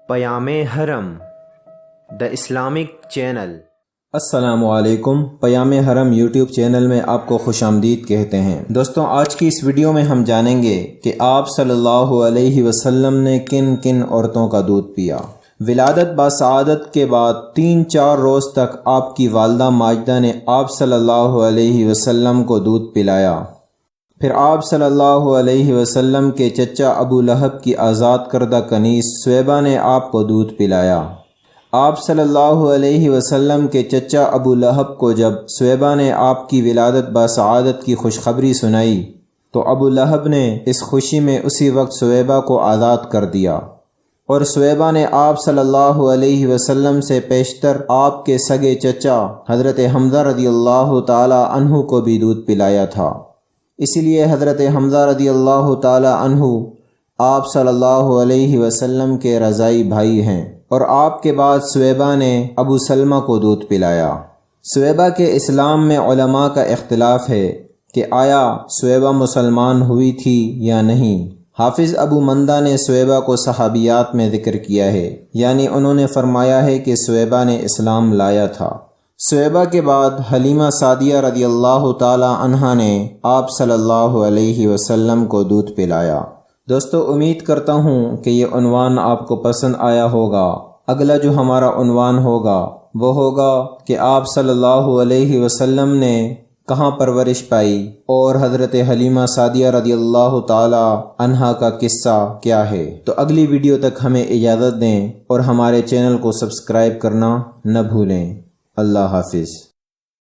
پیام حرم the Islamic channel. السلام علیکم، پیام حرم یوٹیوب چینل میں آپ کو خوش آمدید کہتے ہیں۔ دوستوں، آج کی اس ویڈیو میں ہم جانیں گے کہ آپ صلی اللہ علیہ وسلم نے کن کن عورتوں کا دودھ پیا۔ ولادت باسعادت کے بعد 3-4 روز تک آپ کی والدہ ماجدہ نے آپ صلی اللہ علیہ وسلم کو دودھ پلایا۔ پھر آپ صلی اللہ علیہ وسلم کے چچا ابو لہب کی آزاد کردہ کنیز سویبہ نے آپ کو دودھ پلایا۔ آپ صلی اللہ علیہ وسلم کے چچا ابو لہب کو جب سویبہ نے آپ کی ولادت باسعادت کی خوشخبری سنائی تو ابو لہب نے اس خوشی میں اسی وقت سویبہ کو آزاد کر دیا، اور سویبہ نے آپ صلی اللہ علیہ وسلم سے پیشتر آپ کے سگے چچا حضرت حمزہ رضی اللہ تعالی عنہ کو بھی دودھ پلایا تھا۔ اسی لیے حضرت حمزہ رضی اللہ تعالی عنہ آپ صلی اللہ علیہ وسلم کے رضائی بھائی ہیں، اور آپ کے بعد سویبہ نے ابو سلمہ کو دودھ پلایا۔ سویبہ کے اسلام میں علماء کا اختلاف ہے کہ آیا سویبہ مسلمان ہوئی تھی یا نہیں۔ حافظ ابو مندہ نے سویبہ کو صحابیات میں ذکر کیا ہے، یعنی انہوں نے فرمایا ہے کہ سویبہ نے اسلام لایا تھا۔ سویبہ کے بعد حلیمہ سعدیہ رضی اللہ تعالی عنہا نے آپ صلی اللہ علیہ وسلم کو دودھ پلایا۔ دوستو، امید کرتا ہوں کہ یہ عنوان آپ کو پسند آیا ہوگا۔ اگلا جو ہمارا عنوان ہوگا وہ ہوگا کہ آپ صلی اللہ علیہ وسلم نے کہاں پرورش پائی، اور حضرت حلیمہ سعدیہ رضی اللہ تعالی عنہا کا قصہ کیا ہے۔ تو اگلی ویڈیو تک ہمیں اجازت دیں اور ہمارے چینل کو سبسکرائب کرنا نہ بھولیں۔ اللہ حافظ۔